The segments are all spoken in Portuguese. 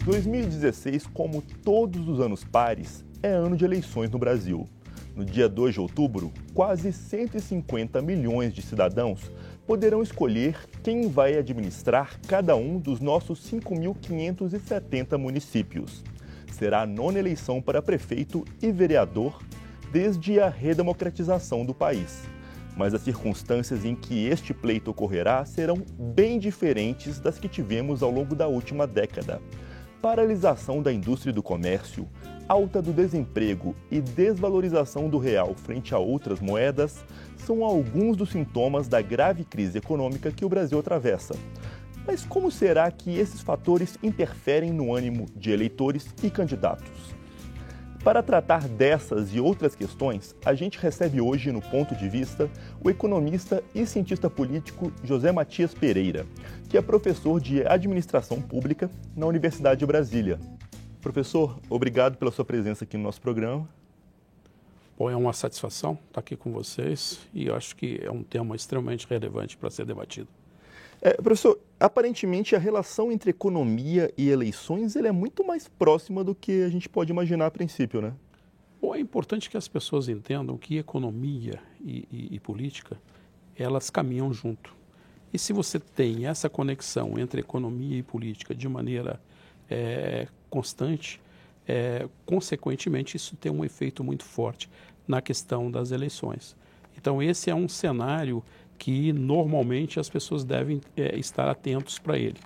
2016, como todos os anos pares, é ano de eleições no Brasil. No dia 2 de outubro, quase 150 milhões de cidadãos poderão escolher quem vai administrar cada um dos nossos 5.570 municípios. Será a nona eleição para prefeito e vereador desde a redemocratização do país. Mas as circunstâncias em que este pleito ocorrerá serão bem diferentes das que tivemos ao longo da última década. Paralisação da indústria e do comércio, alta do desemprego e desvalorização do real frente a outras moedas são alguns dos sintomas da grave crise econômica que o Brasil atravessa. Mas como será que esses fatores interferem no ânimo de eleitores e candidatos? Para tratar dessas e outras questões, a gente recebe hoje no Ponto de Vista o economista e cientista político José Matias Pereira, que é professor de Administração Pública na Universidade de Brasília. Professor, obrigado pela sua presença aqui no nosso programa. Bom, é uma satisfação estar aqui com vocês e eu acho que é um tema extremamente relevante para ser debatido. Professor, aparentemente a relação entre economia e eleições é muito mais próxima do que a gente pode imaginar a princípio, né? Bom, é importante que as pessoas entendam que economia e política, elas caminham junto. E se você tem essa conexão entre economia e política de maneira constante, consequentemente isso tem um efeito muito forte na questão das eleições. Então esse é um cenário que normalmente as pessoas devem estar atentos para ele.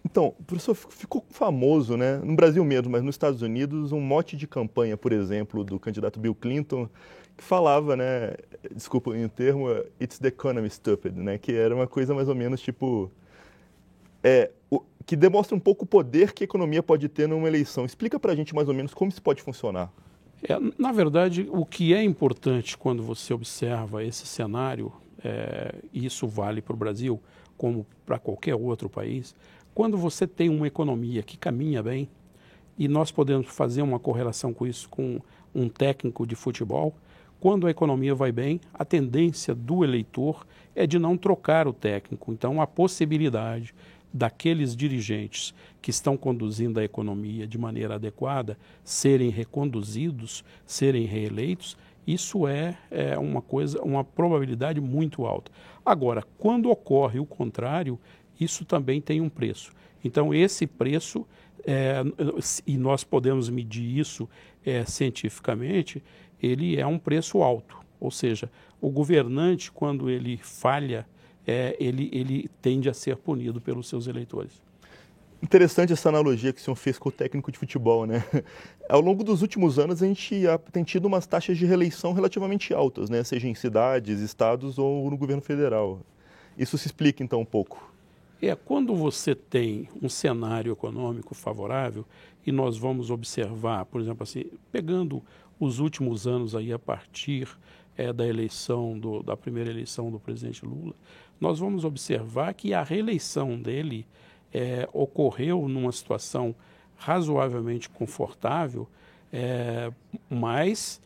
Então, professor, ficou famoso, né, no Brasil mesmo, mas nos Estados Unidos, um mote de campanha, por exemplo, do candidato Bill Clinton, que falava, né, desculpa o termo, "It's the economy, stupid", né, que era uma coisa mais ou menos tipo, que demonstra um pouco o poder que a economia pode ter numa eleição. Explica para a gente mais ou menos como isso pode funcionar. Na verdade, o que é importante quando você observa esse cenário, e isso vale para o Brasil como para qualquer outro país, quando você tem uma economia que caminha bem, e nós podemos fazer uma correlação com isso com um técnico de futebol, quando a economia vai bem, a tendência do eleitor é de não trocar o técnico. Então, a possibilidade daqueles dirigentes que estão conduzindo a economia de maneira adequada serem reconduzidos, serem reeleitos, isso é uma probabilidade muito alta. Agora, quando ocorre o contrário, isso também tem um preço. Então, esse preço, e nós podemos medir isso cientificamente, ele é um preço alto. Ou seja, o governante, quando ele falha, ele tende a ser punido pelos seus eleitores. Interessante essa analogia que o senhor fez com o técnico de futebol, né? Ao longo dos últimos anos, a gente tem tido umas taxas de reeleição relativamente altas, né? Seja em cidades, estados ou no governo federal. Isso se explica, então, um pouco? Quando você tem um cenário econômico favorável, e nós vamos observar, por exemplo, assim, pegando os últimos anos aí a partir da eleição, da primeira eleição do presidente Lula, nós vamos observar que a reeleição dele ocorreu numa situação razoavelmente confortável, mas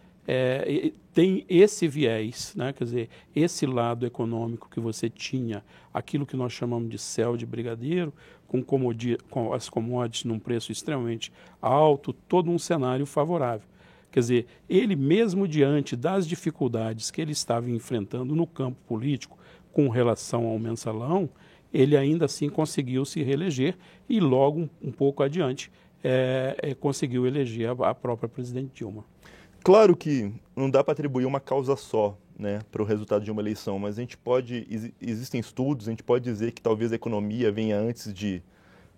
tem esse viés, né? Quer dizer, esse lado econômico que você tinha, aquilo que nós chamamos de céu de brigadeiro, com as commodities num preço extremamente alto, todo um cenário favorável. Quer dizer, ele mesmo diante das dificuldades que ele estava enfrentando no campo político com relação ao mensalão, ele ainda assim conseguiu se reeleger e logo um pouco adiante conseguiu eleger a própria presidente Dilma. Claro que não dá para atribuir uma causa só, né, para o resultado de uma eleição, mas existem estudos, a gente pode dizer que talvez a economia venha antes de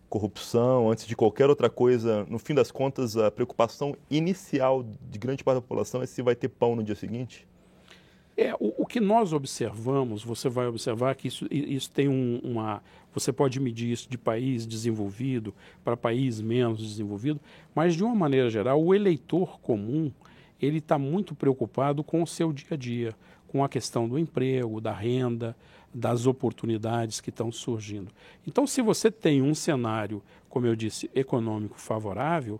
corrupção, antes de qualquer outra coisa. No fim das contas, a preocupação inicial de grande parte da população é se vai ter pão no dia seguinte? O que nós observamos, você vai observar que isso tem você pode medir isso de país desenvolvido para país menos desenvolvido, mas de uma maneira geral, o eleitor comum, ele está muito preocupado com o seu dia a dia, com a questão do emprego, da renda, das oportunidades que estão surgindo. Então, se você tem um cenário, como eu disse, econômico favorável,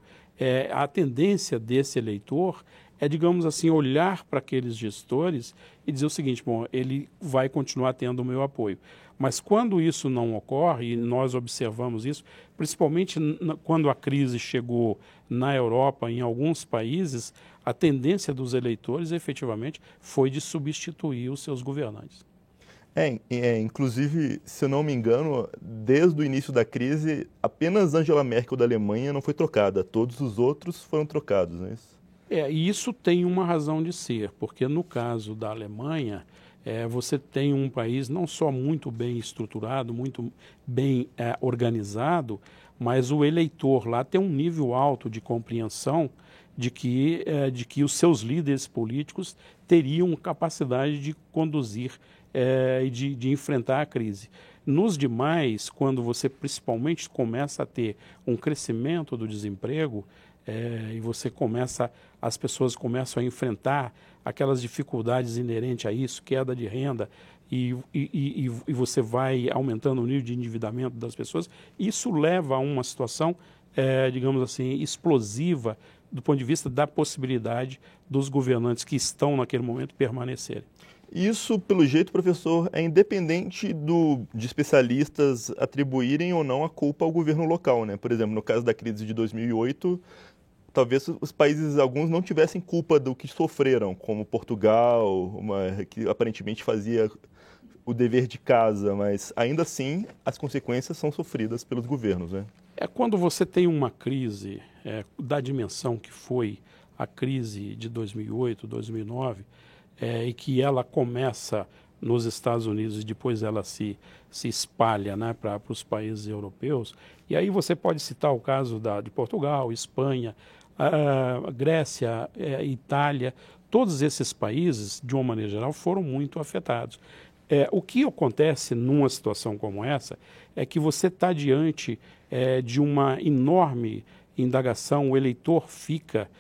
a tendência desse eleitor é, digamos assim, olhar para aqueles gestores e dizer o seguinte: bom, ele vai continuar tendo o meu apoio. Mas quando isso não ocorre, e nós observamos isso, principalmente quando a crise chegou na Europa, em alguns países, a tendência dos eleitores efetivamente foi de substituir os seus governantes. Inclusive, se eu não me engano, desde o início da crise, apenas Angela Merkel da Alemanha não foi trocada, todos os outros foram trocados, não é isso? E isso tem uma razão de ser, porque no caso da Alemanha, você tem um país não só muito bem estruturado, muito bem organizado, mas o eleitor lá tem um nível alto de compreensão de que os seus líderes políticos teriam capacidade de conduzir e de enfrentar a crise. Nos demais, quando você principalmente começa a ter um crescimento do desemprego, e as pessoas começam a enfrentar aquelas dificuldades inerentes a isso, queda de renda, e você vai aumentando o nível de endividamento das pessoas, isso leva a uma situação, digamos assim, explosiva do ponto de vista da possibilidade dos governantes que estão naquele momento permanecerem. Isso, pelo jeito, professor, é independente de especialistas atribuírem ou não a culpa ao governo local, né? Por exemplo, no caso da crise de 2008, talvez os países, alguns, não tivessem culpa do que sofreram, como Portugal, que aparentemente fazia o dever de casa, mas ainda assim as consequências são sofridas pelos governos, né? Quando você tem uma crise da dimensão que foi a crise de 2008, 2009, e que ela começa nos Estados Unidos e depois ela se espalha, né, para os países europeus. E aí você pode citar o caso de Portugal, Espanha, Grécia, Itália. Todos esses países, de uma maneira geral, foram muito afetados. O que acontece numa situação como essa é que você está diante de uma enorme indagação, o eleitor fica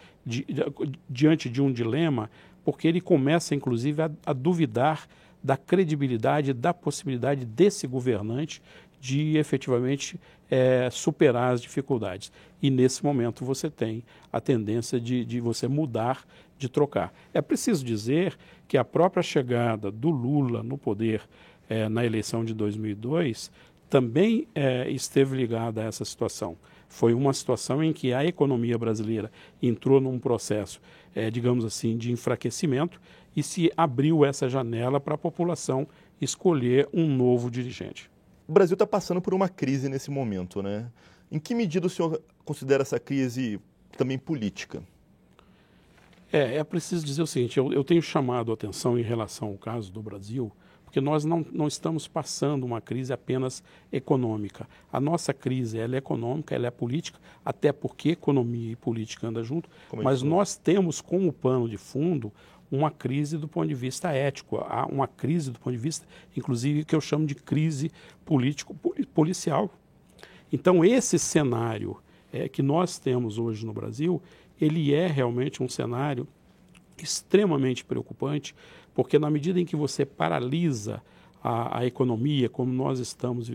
diante de um dilema, porque ele começa, inclusive, a duvidar da credibilidade, da possibilidade desse governante de efetivamente superar as dificuldades. E nesse momento você tem a tendência de você mudar, de trocar. É preciso dizer que a própria chegada do Lula no poder na eleição de 2002 também esteve ligada a essa situação. Foi uma situação em que a economia brasileira entrou num processo, digamos assim, de enfraquecimento e se abriu essa janela para a população escolher um novo dirigente. O Brasil está passando por uma crise nesse momento, né? Em que medida o senhor considera essa crise também política? É preciso dizer o seguinte: eu tenho chamado a atenção em relação ao caso do Brasil, porque nós não estamos passando uma crise apenas econômica. A nossa crise ela é econômica, ela é política, até porque economia e política andam junto, mas nós temos como pano de fundo uma crise do ponto de vista ético, uma crise do ponto de vista, inclusive, que eu chamo de crise político-policial. Então, esse cenário que nós temos hoje no Brasil, ele é realmente um cenário extremamente preocupante, porque na medida em que você paralisa a economia, como nós estamos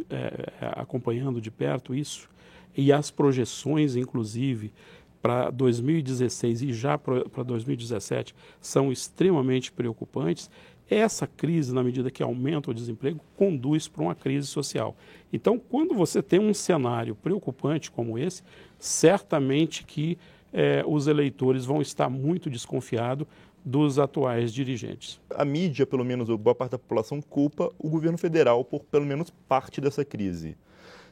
acompanhando de perto isso, e as projeções, inclusive, para 2016 e já para 2017 são extremamente preocupantes, essa crise, na medida que aumenta o desemprego, conduz para uma crise social. Então, quando você tem um cenário preocupante como esse, certamente que os eleitores vão estar muito desconfiados dos atuais dirigentes. A mídia, pelo menos, boa parte da população, culpa o governo federal por pelo menos parte dessa crise,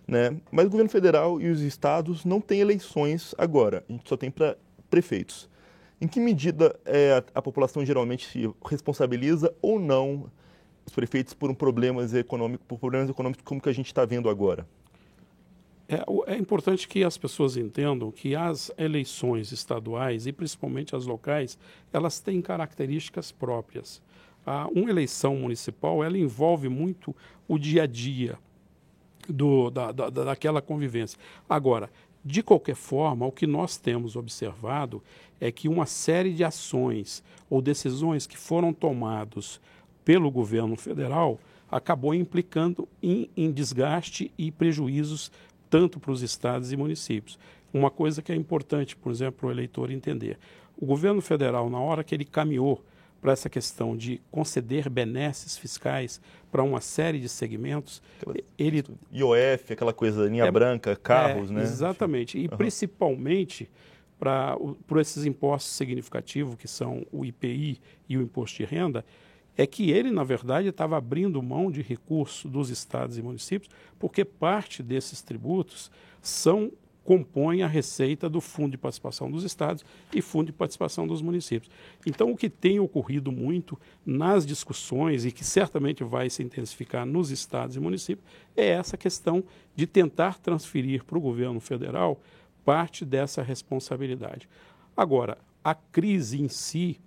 né? Mas o governo federal e os estados não têm eleições agora, a gente só tem para prefeitos. Em que medida a população geralmente se responsabiliza ou não os prefeitos por problemas econômicos como que a gente está vendo agora? É importante que as pessoas entendam que as eleições estaduais e principalmente as locais, elas têm características próprias. Uma eleição municipal, ela envolve muito o dia a dia daquela convivência. Agora, de qualquer forma, o que nós temos observado é que uma série de ações ou decisões que foram tomadas pelo governo federal acabou implicando em desgaste e prejuízos tanto para os estados e municípios. Uma coisa que é importante, por exemplo, para o eleitor entender: O governo federal, na hora que ele caminhou para essa questão de conceder benesses fiscais para uma série de segmentos, ele... IOF, aquela coisa, linha branca, carros, né? Exatamente. E principalmente por esses impostos significativos, que são o IPI e o Imposto de Renda, é que ele, na verdade, estava abrindo mão de recursos dos estados e municípios, porque parte desses tributos compõem a receita do Fundo de Participação dos Estados e Fundo de Participação dos Municípios. Então, o que tem ocorrido muito nas discussões, e que certamente vai se intensificar nos estados e municípios, é essa questão de tentar transferir para o governo federal parte dessa responsabilidade. Agora, a crise em si,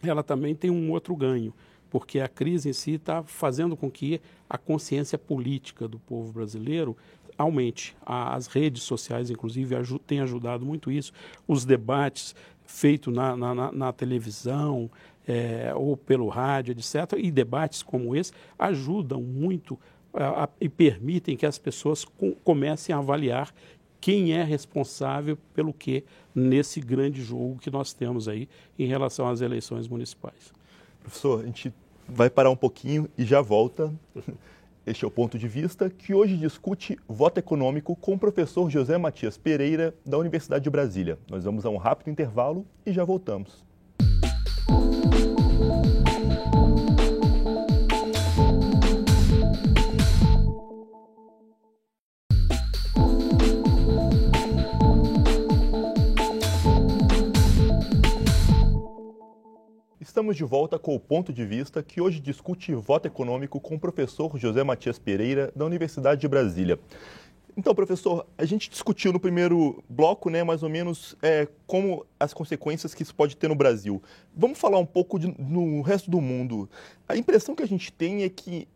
ela também tem um outro ganho, porque a crise em si está fazendo com que a consciência política do povo brasileiro aumente. As redes sociais, inclusive, têm ajudado muito isso. Os debates feitos na televisão ou pelo rádio, etc., e debates como esse ajudam muito e permitem que as pessoas comecem a avaliar quem é responsável pelo quê nesse grande jogo que nós temos aí em relação às eleições municipais. Professor, a gente vai parar um pouquinho e já volta. Este é o Ponto de Vista, que hoje discute voto econômico com o professor José Matias Pereira, da Universidade de Brasília. Nós vamos a um rápido intervalo e já voltamos. Estamos de volta com o Ponto de Vista, que hoje discute voto econômico com o professor José Matias Pereira, da Universidade de Brasília. Então, professor, a gente discutiu no primeiro bloco, né, mais ou menos, como as consequências que isso pode ter no Brasil. Vamos falar um pouco no resto do mundo. A impressão que a gente tem é que,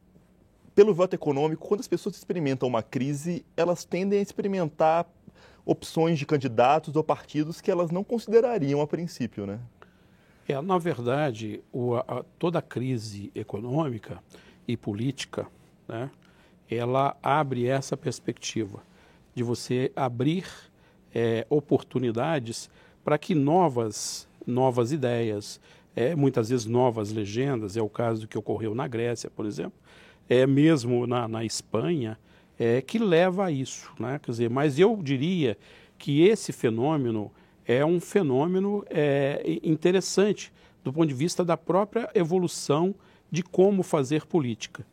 pelo voto econômico, quando as pessoas experimentam uma crise, elas tendem a experimentar opções de candidatos ou partidos que elas não considerariam a princípio, né? Na verdade, toda a crise econômica e política, né, ela abre essa perspectiva de você abrir oportunidades para que novas ideias, muitas vezes novas legendas, é o caso do que ocorreu na Grécia, por exemplo, mesmo na Espanha, que leva a isso, né? Quer dizer, mas eu diria que esse fenômeno é um fenômeno interessante do ponto de vista da própria evolução de como fazer política.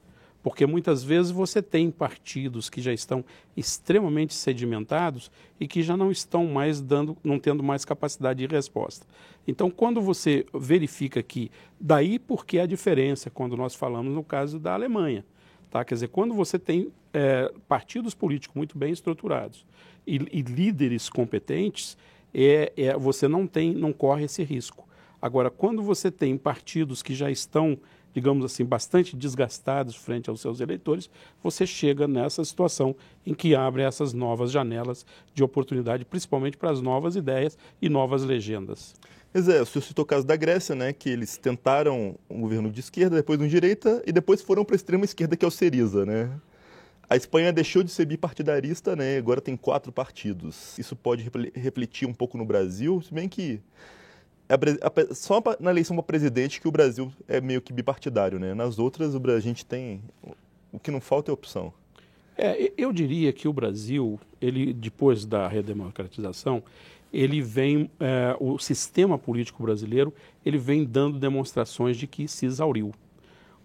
Porque muitas vezes você tem partidos que já estão extremamente sedimentados e que já não estão mais não tendo mais capacidade de resposta. Então, quando você verifica que, daí porque a diferença, quando nós falamos no caso da Alemanha, tá? Quer dizer, quando você tem partidos políticos muito bem estruturados e líderes competentes, você não corre esse risco. Agora, quando você tem partidos que já estão, digamos assim, bastante desgastados frente aos seus eleitores, você chega nessa situação em que abre essas novas janelas de oportunidade, principalmente para as novas ideias e novas legendas. O senhor citou o caso da Grécia, né, que eles tentaram um governo de esquerda, depois de direita, e depois foram para a extrema esquerda, que é o Syriza, né? A Espanha deixou de ser bipartidarista, né? Agora tem 4 partidos. Isso pode refletir um pouco no Brasil, se bem que só na eleição para presidente que o Brasil é meio que bipartidário, né? Nas outras, a gente tem... O que não falta é opção. Eu diria que o Brasil, depois da redemocratização, o sistema político brasileiro, ele vem dando demonstrações de que se exauriu.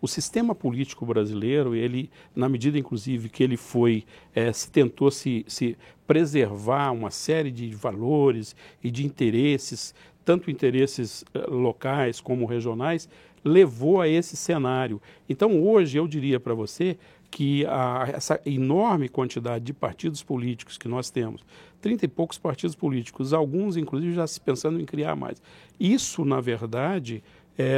O sistema político brasileiro, na medida inclusive que ele tentou se preservar uma série de valores e de interesses, tanto interesses locais como regionais, levou a esse cenário. Então, hoje, eu diria para você que essa enorme quantidade de partidos políticos que nós temos, 30 e poucos partidos políticos, alguns, inclusive, já se pensando em criar mais. Isso, na verdade,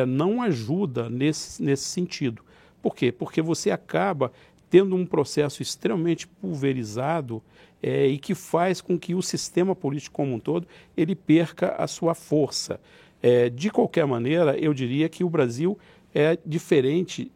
não ajuda nesse sentido. Por quê? Porque você acaba tendo um processo extremamente pulverizado e que faz com que o sistema político como um todo ele perca a sua força. De qualquer maneira, eu diria que o Brasil é diferente,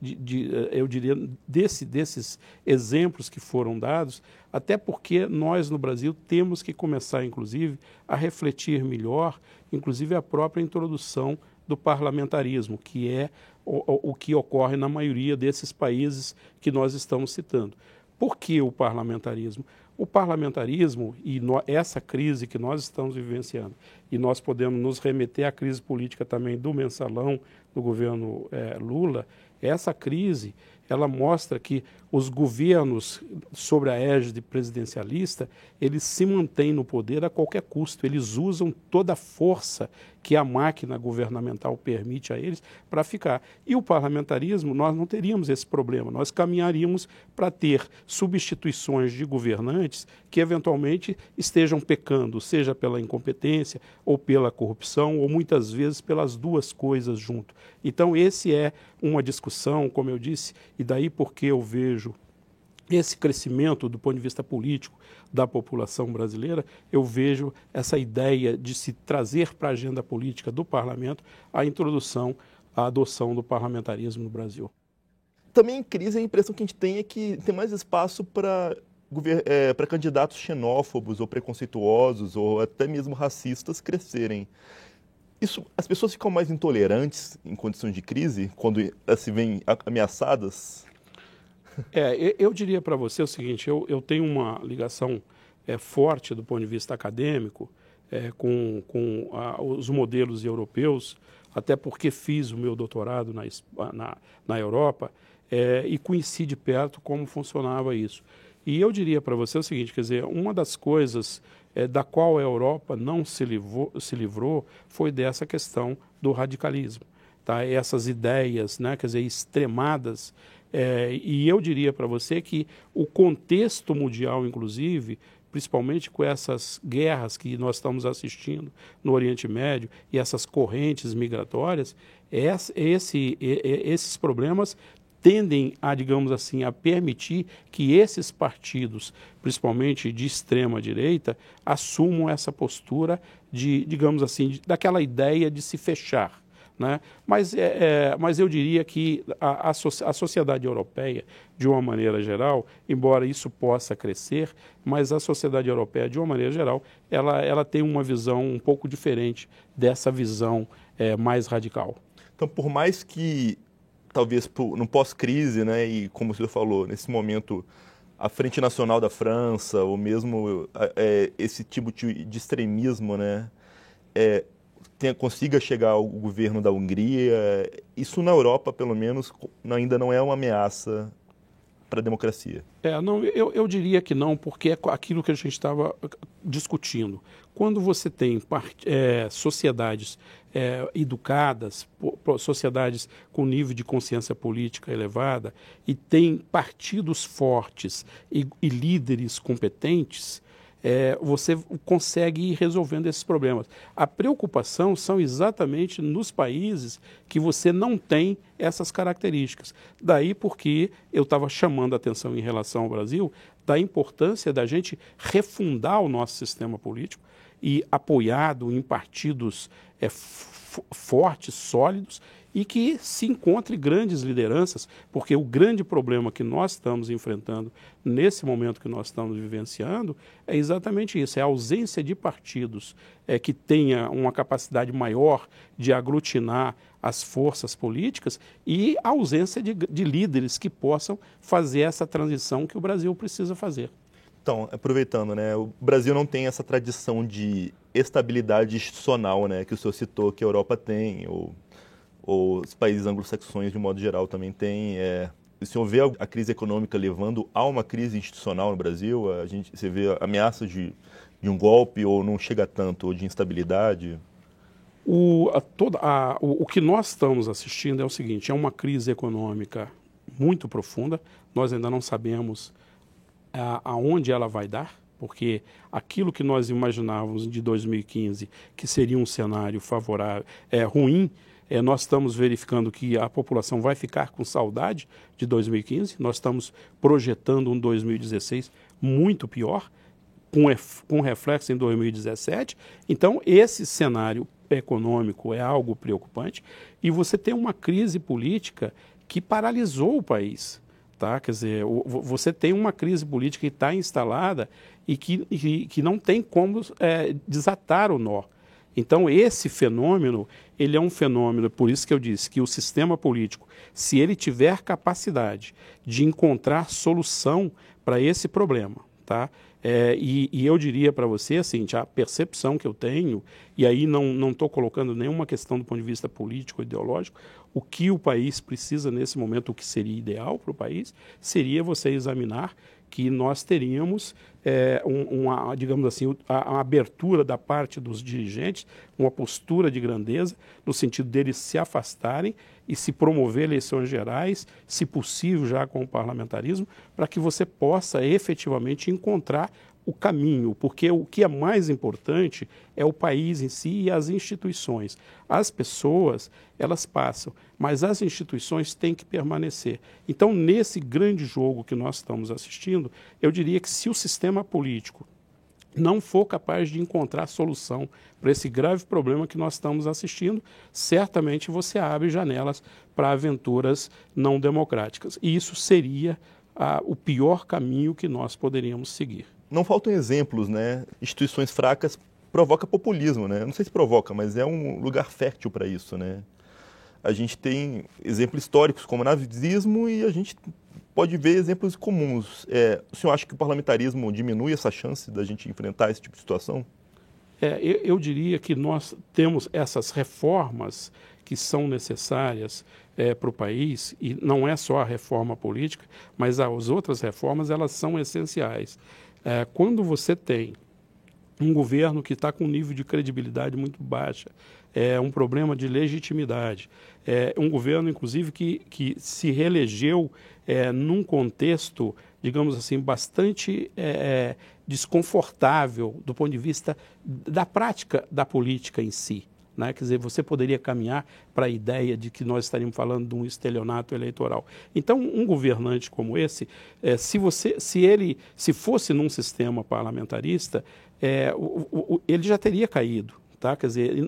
eu diria, desses exemplos que foram dados, até porque nós, no Brasil, temos que começar, inclusive, a refletir melhor, inclusive, a própria introdução do parlamentarismo, que é o que ocorre na maioria desses países que nós estamos citando. Por que o parlamentarismo? O parlamentarismo e essa crise que nós estamos vivenciando, e nós podemos nos remeter à crise política também do mensalão do governo Lula, essa crise, ela mostra que os governos sob a égide presidencialista, eles se mantêm no poder a qualquer custo, eles usam toda a força que a máquina governamental permite a eles para ficar. E o parlamentarismo, nós não teríamos esse problema, nós caminharíamos para ter substituições de governantes que eventualmente estejam pecando, seja pela incompetência ou pela corrupção, ou muitas vezes pelas duas coisas junto. Então, esse é uma discussão, como eu disse, e daí porque eu vejo esse crescimento do ponto de vista político da população brasileira, eu vejo essa ideia de se trazer para a agenda política do parlamento a introdução, a adoção do parlamentarismo no Brasil. Também em crise, a impressão que a gente tem é que tem mais espaço para candidatos xenófobos ou preconceituosos ou até mesmo racistas crescerem. As pessoas ficam mais intolerantes em condições de crise, quando se veem ameaçadas? Eu diria para você o seguinte, eu tenho uma ligação forte do ponto de vista acadêmico com os modelos europeus, até porque fiz o meu doutorado na Europa e conheci de perto como funcionava isso. E eu diria para você o seguinte, quer dizer, uma das coisas da qual a Europa não se livrou foi dessa questão do radicalismo, tá? Essas ideias, né, quer dizer, extremadas. E eu diria para você que o contexto mundial, inclusive, principalmente com essas guerras que nós estamos assistindo no Oriente Médio e essas correntes migratórias, esses problemas tendem a, digamos assim, a permitir que esses partidos, principalmente de extrema direita, assumam essa postura de, digamos assim, daquela ideia de se fechar, né? Mas eu diria que a sociedade europeia, de uma maneira geral, embora isso possa crescer, mas a sociedade europeia, de uma maneira geral, ela tem uma visão um pouco diferente dessa visão mais radical. Então, por mais que, talvez no pós-crise, né, e como você falou, nesse momento, a Frente Nacional da França, ou mesmo esse tipo de extremismo, né, consiga chegar ao governo da Hungria, isso na Europa, pelo menos, ainda não é uma ameaça para a democracia. Não, eu diria que não, porque é aquilo que a gente estava discutindo. Quando você tem sociedades educadas, sociedades com nível de consciência política elevada, e tem partidos fortes e líderes competentes, você consegue ir resolvendo esses problemas. A preocupação são exatamente nos países que você não tem essas características. Daí porque eu estava chamando a atenção em relação ao Brasil da importância da gente refundar o nosso sistema político e apoiado em partidos fortes, sólidos, e que se encontre grandes lideranças, porque o grande problema que nós estamos enfrentando nesse momento que nós estamos vivenciando é exatamente isso, é a ausência de partidos que tenha uma capacidade maior de aglutinar as forças políticas e a ausência de líderes que possam fazer essa transição que o Brasil precisa fazer. Então, aproveitando, né, o Brasil não tem essa tradição de estabilidade institucional, né, que o senhor citou que a Europa tem, ou os países anglo-saxões, de modo geral, também têm. O senhor vê a crise econômica levando a uma crise institucional no Brasil? Você vê ameaças de um golpe, ou não chega tanto, ou de instabilidade? O que nós estamos assistindo é o seguinte, é uma crise econômica muito profunda, nós ainda não sabemos aonde ela vai dar, porque aquilo que nós imaginávamos de 2015, que seria um cenário favorável, ruim, nós estamos verificando que a população vai ficar com saudade de 2015, nós estamos projetando um 2016 muito pior, com reflexo em 2017. Então, esse cenário econômico é algo preocupante, e você tem uma crise política que paralisou o país. Tá? Quer dizer, você tem uma crise política que está instalada e que não tem como desatar o nó. Então, esse fenômeno, ele é um fenômeno, por isso que eu disse que o sistema político, se ele tiver capacidade de encontrar solução para esse problema, tá? E eu diria para você, assim, a percepção que eu tenho, e aí não estou colocando nenhuma questão do ponto de vista político ou ideológico, o que o país precisa nesse momento, o que seria ideal para o país, seria você examinar que nós teríamos, digamos assim, a abertura da parte dos dirigentes, uma postura de grandeza, no sentido deles se afastarem e se promover eleições gerais, se possível já com o parlamentarismo, para que você possa efetivamente encontrar o caminho, porque o que é mais importante é o país em si e as instituições. As pessoas, elas passam, mas as instituições têm que permanecer. Então, nesse grande jogo que nós estamos assistindo, eu diria que se o sistema político não for capaz de encontrar solução para esse grave problema que nós estamos assistindo, certamente você abre janelas para aventuras não democráticas. E isso seria o pior caminho que nós poderíamos seguir. Não faltam exemplos, né? Instituições fracas provoca populismo, né? Não sei se provoca, mas é um lugar fértil para isso, né? A gente tem exemplos históricos como o nazismo e a gente pode ver exemplos comuns. O senhor acha que o parlamentarismo diminui essa chance da gente enfrentar esse tipo de situação? Eu diria que nós temos essas reformas que são necessárias para o país, e não é só a reforma política, mas as outras reformas, elas são essenciais. Quando você tem um governo que está com um nível de credibilidade muito baixa, um problema de legitimidade, um governo, inclusive, que se reelegeu num contexto, digamos assim, bastante desconfortável do ponto de vista da prática da política em si. Né? Quer dizer, você poderia caminhar para a ideia de que nós estaríamos falando de um estelionato eleitoral. Então, um governante como esse, se fosse num sistema parlamentarista, ele já teria caído. Tá? Quer dizer, eu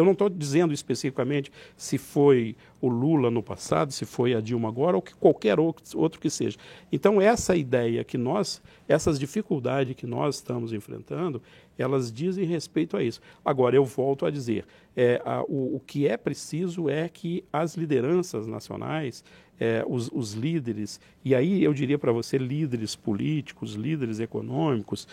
não estou dizendo especificamente se foi o Lula no passado, se foi a Dilma agora ou que qualquer outro que seja. Então, essa ideia que essas dificuldades que nós estamos enfrentando, elas dizem respeito a isso. Agora, eu volto a dizer, o que é preciso é que as lideranças nacionais, os líderes, e aí eu diria para você, líderes políticos, líderes econômicos,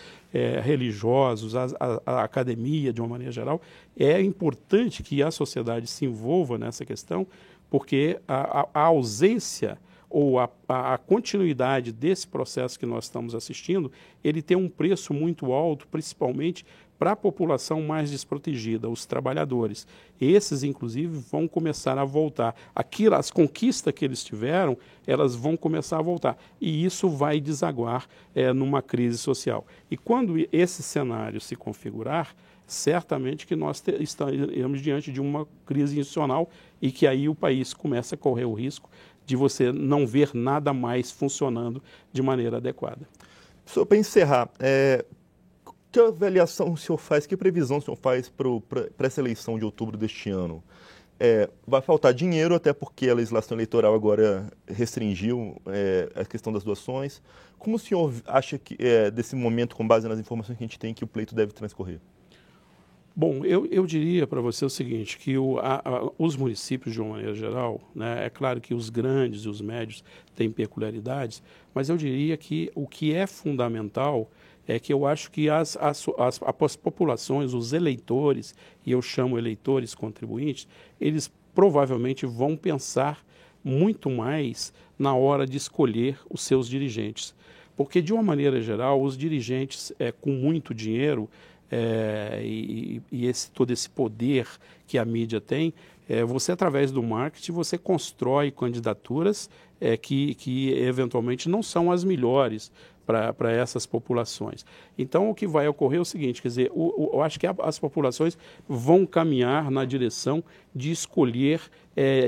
religiosos, a academia de uma maneira geral, é importante que a sociedade se envolva nessa questão, porque a ausência ou a continuidade desse processo que nós estamos assistindo, ele tem um preço muito alto, principalmente para a população mais desprotegida, os trabalhadores. Esses, inclusive, vão começar a voltar. As conquistas que eles tiveram, elas vão começar a voltar. E isso vai desaguar numa crise social. E quando esse cenário se configurar, certamente que nós estaremos diante de uma crise institucional e que aí o país começa a correr o risco de você não ver nada mais funcionando de maneira adequada. Só para encerrar, que avaliação o senhor faz, que previsão o senhor faz para essa eleição de outubro deste ano? Vai faltar dinheiro, até porque a legislação eleitoral agora restringiu a questão das doações. Como o senhor acha que, desse momento, com base nas informações que a gente tem, que o pleito deve transcorrer? Bom, eu diria para você o seguinte, que os municípios, de uma maneira geral, né, é claro que os grandes e os médios têm peculiaridades, mas eu diria que o que é fundamental é que eu acho que as populações, os eleitores, e eu chamo eleitores contribuintes, eles provavelmente vão pensar muito mais na hora de escolher os seus dirigentes. Porque, de uma maneira geral, os dirigentes com muito dinheiro e todo esse poder que a mídia tem, você, através do marketing, você constrói candidaturas que eventualmente não são as melhores para essas populações. Então, o que vai ocorrer é o seguinte, quer dizer, eu acho que as populações vão caminhar na direção de escolher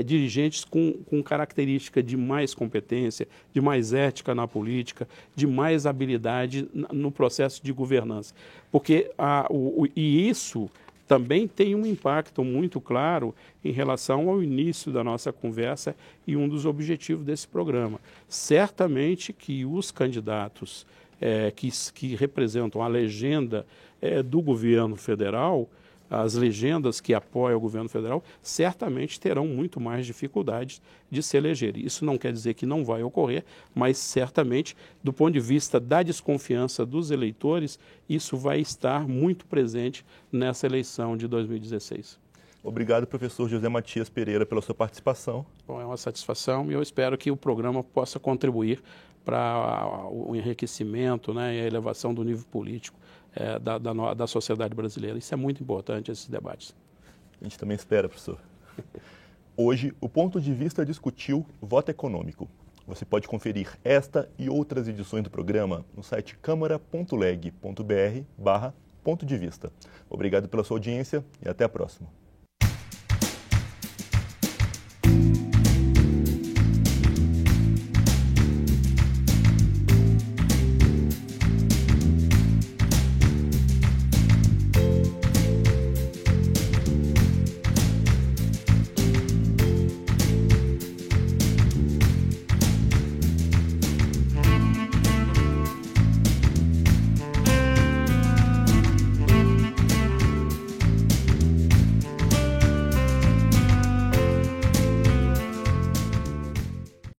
dirigentes com característica de mais competência, de mais ética na política, de mais habilidade no processo de governança. Porque isso também tem um impacto muito claro em relação ao início da nossa conversa e um dos objetivos desse programa. Certamente que os candidatos que representam a legenda do governo federal, as legendas que apoiam o governo federal, certamente terão muito mais dificuldades de se eleger. Isso não quer dizer que não vai ocorrer, mas certamente, do ponto de vista da desconfiança dos eleitores, isso vai estar muito presente nessa eleição de 2016. Obrigado, professor José Matias Pereira, pela sua participação. Bom, é uma satisfação e eu espero que o programa possa contribuir para o enriquecimento, né, e a elevação do nível político da sociedade brasileira. Isso é muito importante, esses debates. A gente também espera, professor. Hoje, o Ponto de Vista discutiu voto econômico. Você pode conferir esta e outras edições do programa no site câmara.leg.br/ponto de vista. Obrigado pela sua audiência e até a próxima.